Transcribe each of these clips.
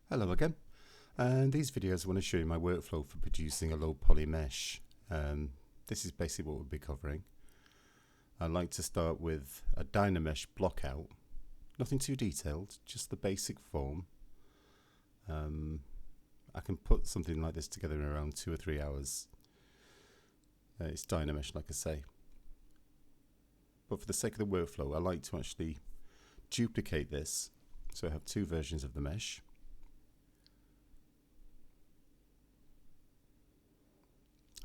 Hello again, and these videos I want to show you my workflow for producing a low poly mesh. This is basically what we'll be covering. I like to start with a Dynamesh block out, nothing too detailed, just the basic form. I can put something like this together in around 2 or 3 hours. It's Dynamesh, like I say. But for the sake of the workflow, I like to actually duplicate this, so I have two versions of the mesh.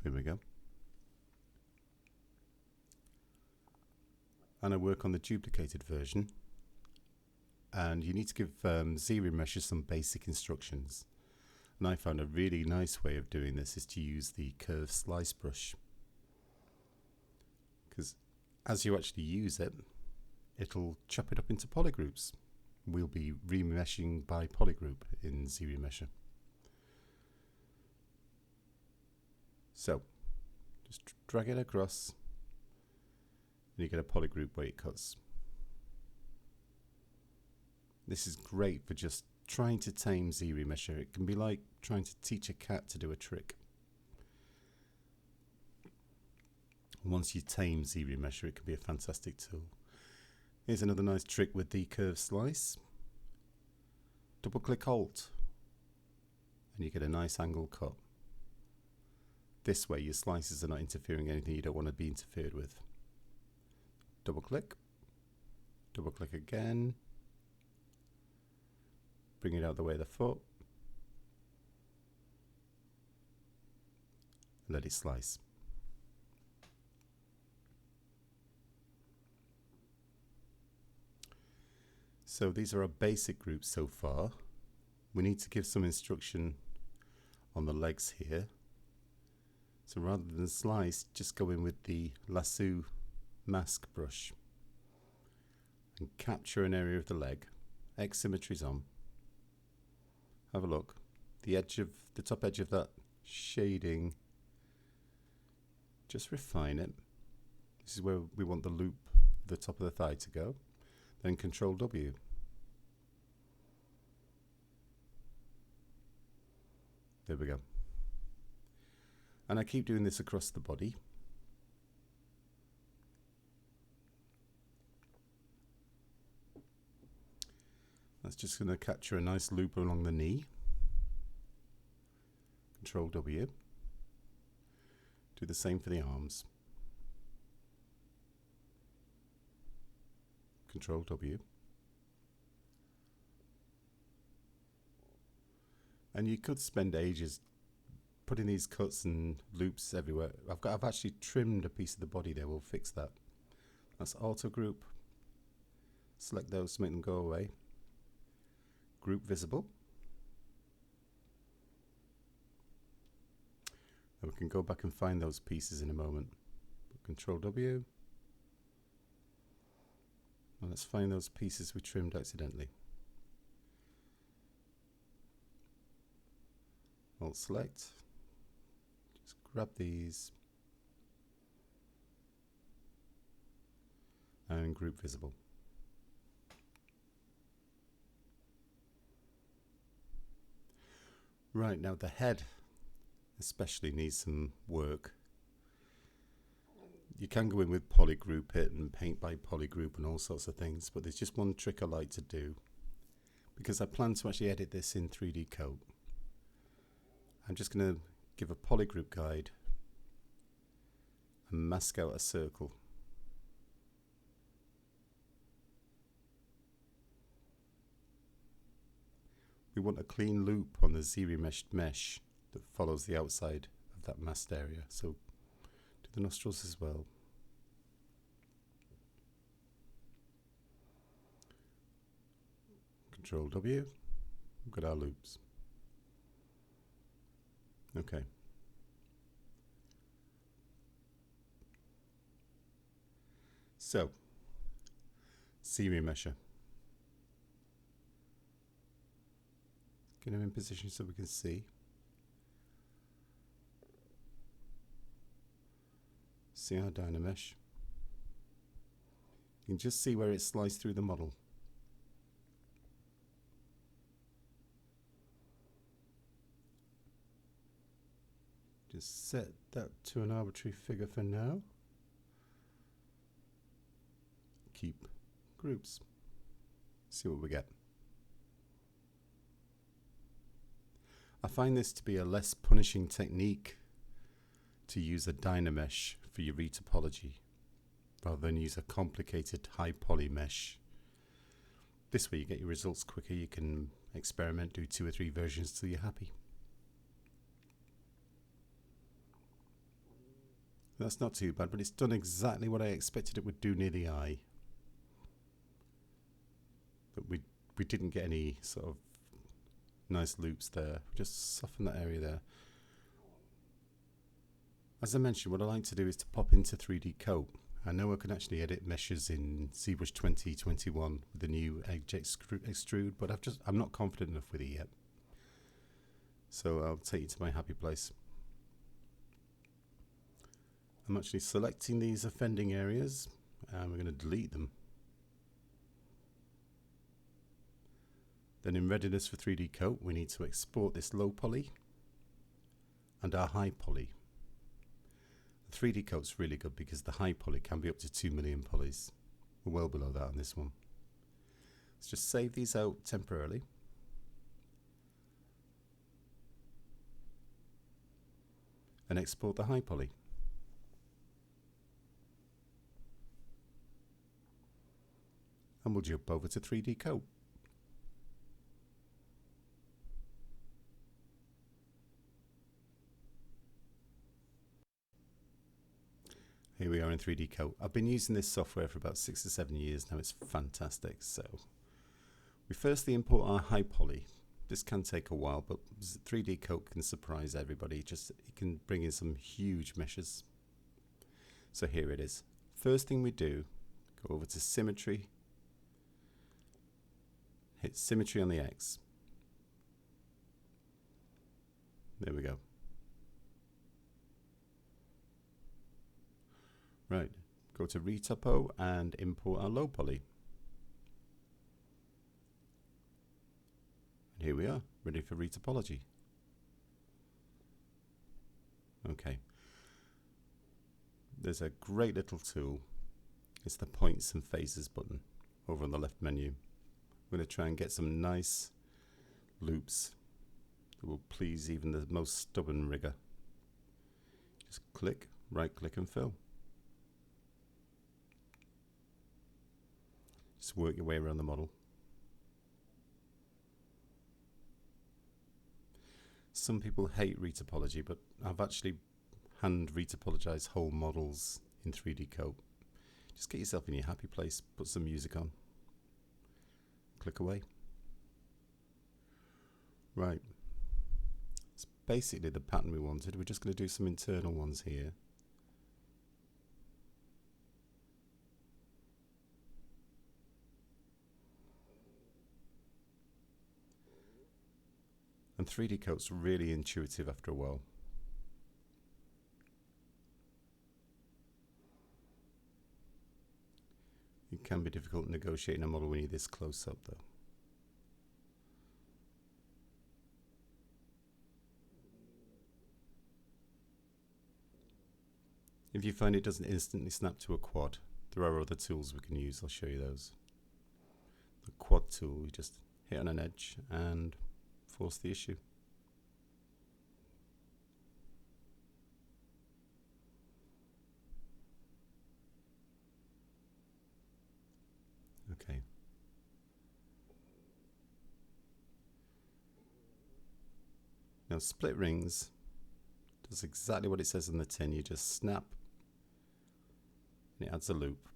Here we go. And I work on the duplicated version. And you need to give ZBrush some basic instructions. And I found a really nice way of doing this is to use the curve slice brush. Because as you actually use it, it'll chop it up into polygroups. We'll be remeshing by polygroup in ZBrush. So, just drag it across, and you get a polygroup where it cuts. This is great for just trying to tame ZBrush. It can be like trying to teach a cat to do a trick. Once you tame ZBrush, it can be a fantastic tool. Here's another nice trick with the curve slice. Double click Alt, and you get a nice angle cut. This way your slices are not interfering with anything you don't want to be interfered with. Double click again, bring it out the way of the foot, let it slice. So these are our basic groups so far. We need to give some instruction on the legs here. So rather than slice, just go in with the lasso mask brush and capture an area of the leg. X symmetry's on. Have a look. The top edge of that shading, just refine it. This is where we want the loop, the top of the thigh to go. Then Control W. There we go. And I keep doing this across the body. That's just going to capture a nice loop along the knee. Control W. Do the same for the arms. Control W. And you could spend ages putting these cuts and loops everywhere. I've actually trimmed a piece of the body there. We'll fix that. That's auto group. Select those to make them go away. Group visible. And we can go back and find those pieces in a moment. Control W. And let's find those pieces we trimmed accidentally. Alt select. Just grab these and group visible. Right, now the head especially needs some work. You can go in with polygroup it and paint by polygroup and all sorts of things, but there's just one trick I like to do because I plan to actually edit this in 3D Coat. I'm just going to give a polygroup guide and mask out a circle. We want a clean loop on the ZBrush mesh that follows the outside of that masked area. So do the nostrils as well. Control W. We've got our loops. Okay. So, ZBrush. Get them in position so we can see. See our Dynamesh. You can just see where it sliced through the model. Just set that to an arbitrary figure for now. Keep groups. See what we get. I find this to be a less punishing technique to use a Dynamesh for your retopology rather than use a complicated high poly mesh. This way you get your results quicker, you can experiment, do 2 or 3 versions till you're happy. That's not too bad, but it's done exactly what I expected it would do near the eye. But we didn't get any sort of nice loops there. Just soften that area there. As I mentioned, what I like to do is to pop into 3D Coat. I know I can actually edit meshes in ZBrush 2021 with the new edge extrude, but I'm not confident enough with it yet. So I'll take you to my happy place. I'm actually selecting these offending areas and we're going to delete them. Then in readiness for 3D Coat, we need to export this low poly and our high poly. 3D Coat's really good because the high poly can be up to 2 million polys. We're well below that on this one. Let's just save these out temporarily. And export the high poly. And we'll jump over to 3D Coat. Here we are in 3D Coat. I've been using this software for about 6 or 7 years now. It's fantastic. So we firstly import our high poly. This can take a while, but 3D Coat can surprise everybody. It can bring in some huge meshes. So here it is. First thing we do, go over to Symmetry, hit Symmetry on the X. There we go. Right, go to Retopo and import our low poly. And here we are, ready for Retopology. Okay. There's a great little tool. It's the Points and Phases button over on the left menu. We're going to try and get some nice loops that will please even the most stubborn rigger. Just click, right click and fill. Just work your way around the model. Some people hate Retopology, but I've actually hand retopologized whole models in 3D Coat. Just get yourself in your happy place, put some music on, click away. Right, it's basically the pattern we wanted. We're just going to do some internal ones here. And 3D Coat's really intuitive after a while. It can be difficult negotiating a model when you're this close up though. If you find it doesn't instantly snap to a quad, there are other tools we can use. I'll show you those. The quad tool, you just hit on an edge and force the issue. Okay. Now split rings does exactly what it says on the tin. You just snap and it adds a loop.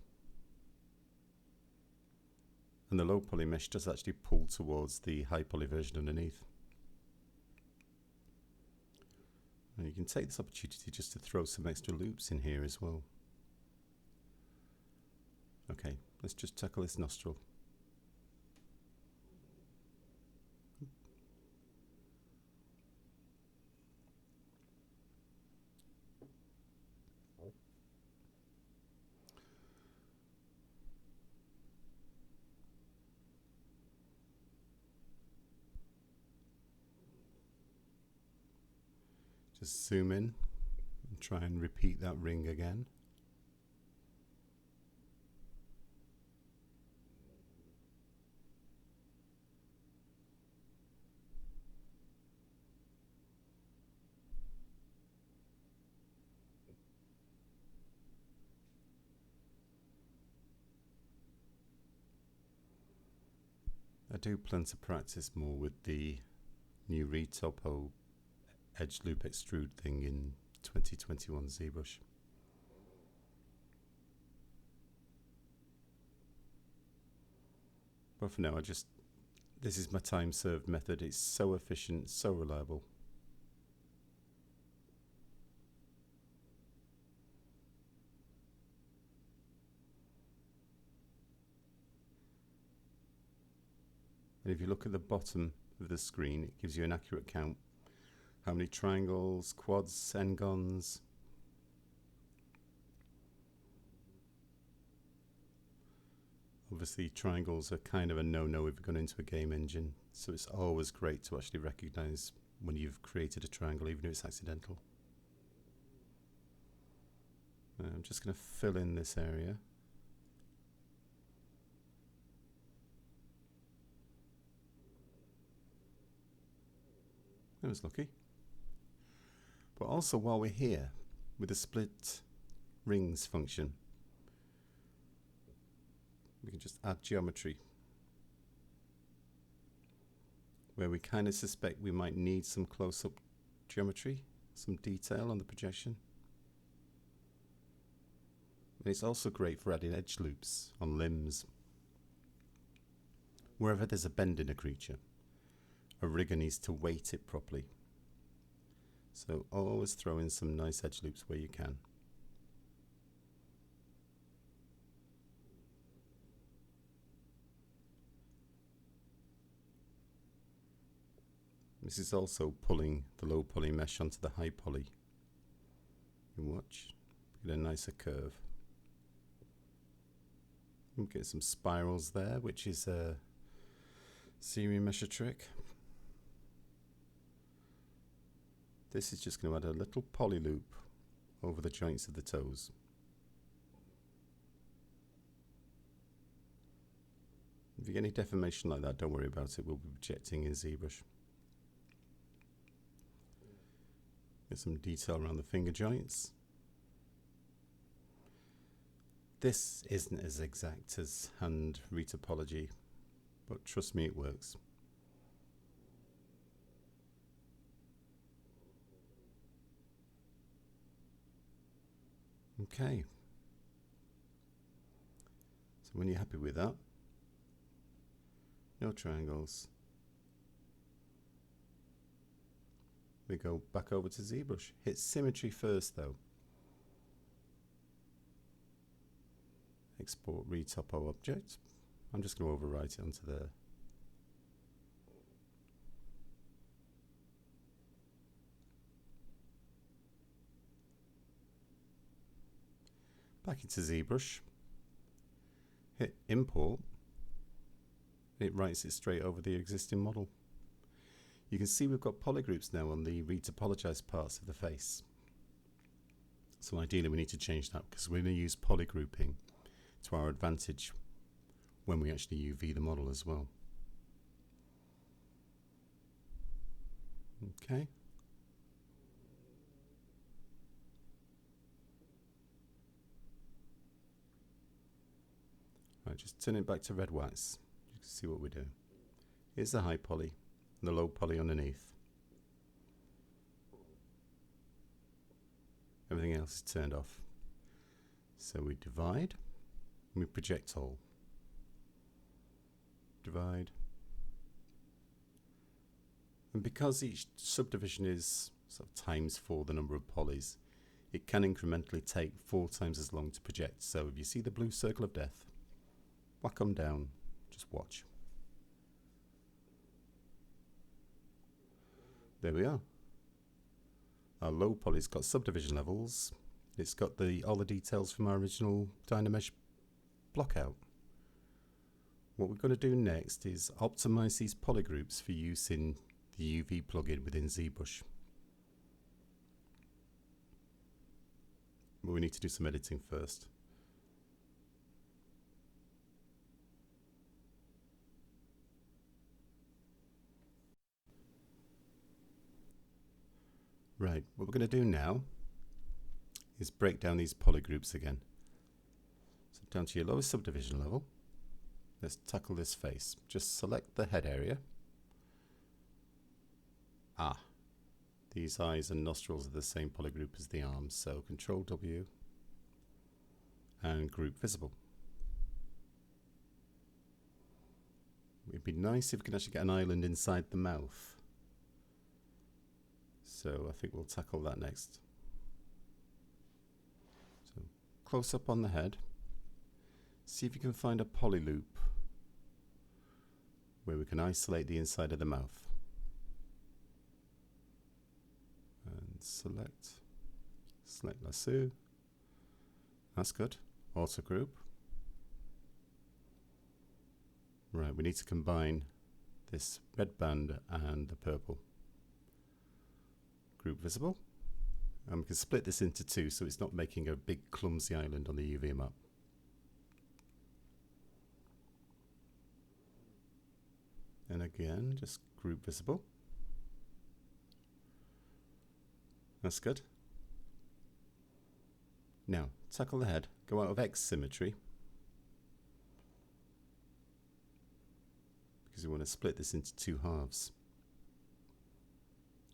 And the low poly mesh does actually pull towards the high poly version underneath. And you can take this opportunity just to throw some extra loops in here as well. Okay, let's just tackle this nostril. just zoom in and try and repeat that ring again. I do plan to practice more with the new Retopo edge loop extrude thing in 2021 ZBrush. But for now, this is my time served method. It's so efficient, so reliable. And if you look at the bottom of the screen, it gives you an accurate count. How many triangles, quads, n-gons. Obviously triangles are kind of a no-no if you've gone into a game engine, so it's always great to actually recognize when you've created a triangle, even if it's accidental. I'm just going to fill in this area. I was lucky. But also, while we're here with the split rings function, we can just add geometry where we kind of suspect we might need some close-up geometry, some detail on the projection. And it's also great for adding edge loops on limbs. Wherever there's a bend in a creature, a rigger needs to weight it properly. So always throw in some nice edge loops where you can. This is also pulling the low poly mesh onto the high poly. You watch, get a nicer curve. We'll get some spirals there, which is a series mesher trick. This is just going to add a little poly loop over the joints of the toes. If you get any deformation like that, don't worry about it. We'll be projecting in ZBrush. Get some detail around the finger joints. This isn't as exact as hand Retopology, but trust me, it works. Okay, so when you're happy with that, no triangles, we go back over to ZBrush. Hit symmetry first though. Export Retopo object. I'm just going to overwrite it onto there. Back into ZBrush, hit import, it writes it straight over the existing model. You can see we've got polygroups now on the retopologized parts of the face. So ideally we need to change that because we're going to use polygrouping to our advantage when we actually UV the model as well. Okay. Right, just turn it back to red wax. You can see what we do. Here's the high poly and the low poly underneath. Everything else is turned off. So we divide and we project all. Divide. And because each subdivision is sort of times 4 the number of polys, it can incrementally take 4 times as long to project. So if you see the blue circle of death, whack them down, just watch. There we are. Our low poly's got subdivision levels. It's got all the details from our original Dynamesh block out. What we're going to do next is optimize these polygroups for use in the UV plugin within ZBrush. but we need to do some editing first. Right, what we're going to do now is break down these polygroups again. So down to your lowest subdivision level, let's tackle this face. Just select the head area. These eyes and nostrils are the same polygroup as the arms, so Control W and Group Visible. It'd be nice if we could actually get an island inside the mouth. So I think we'll tackle that next. So close up on the head. See if you can find a poly loop where we can isolate the inside of the mouth. And select lasso. That's good. Auto group. Right, we need to combine this red band and the purple. Group visible. And we can split this into two so it's not making a big clumsy island on the UV map. And again, just group visible. That's good. Now, tackle the head. Go out of X symmetry. Because we want to split this into two halves.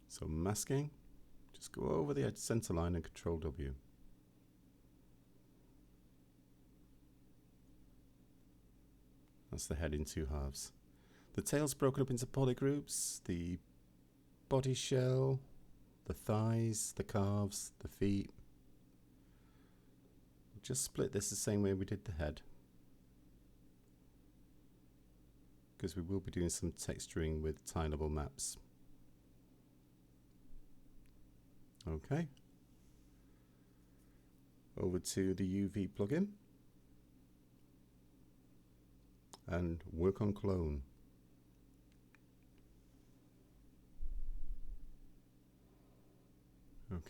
So masking, just go over the edge center line and Control W. That's the head in two halves. The tail's broken up into polygroups, the body shell, the thighs, the calves, the feet. Just split this the same way we did the head, because we will be doing some texturing with tileable maps. Okay. Over to the UV plugin and work on clone.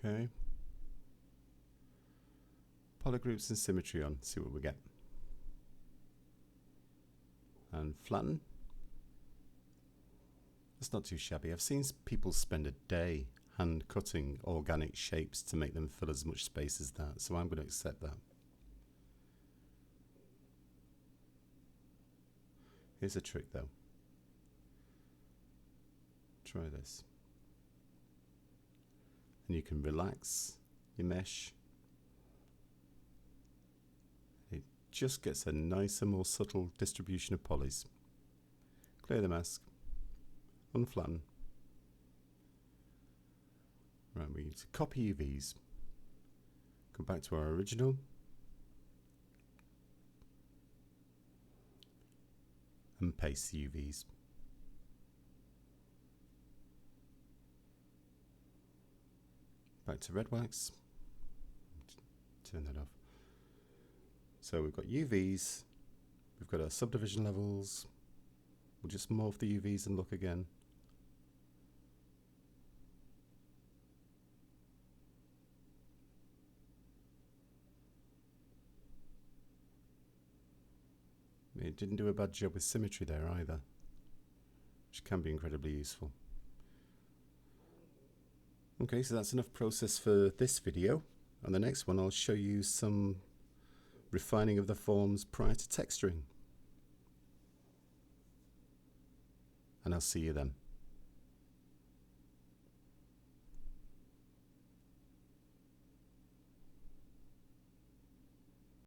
Okay. Polygroups and symmetry on, see what we get. And flatten. That's not too shabby. I've seen people spend a day hand cutting organic shapes to make them fill as much space as that, so I'm going to accept that. Here's a trick though. Try this. And you can relax your mesh. It just gets a nicer, more subtle distribution of polys. Clear the mask. Unflatten. Right, we need to copy UVs. Go back to our original. And paste the UVs. Back to red wax. Turn that off. So we've got UVs. We've got our subdivision levels. We'll just morph the UVs and look again. It didn't do a bad job with symmetry there either, which can be incredibly useful. Okay, so that's enough process for this video. On the next one, I'll show you some refining of the forms prior to texturing. And I'll see you then.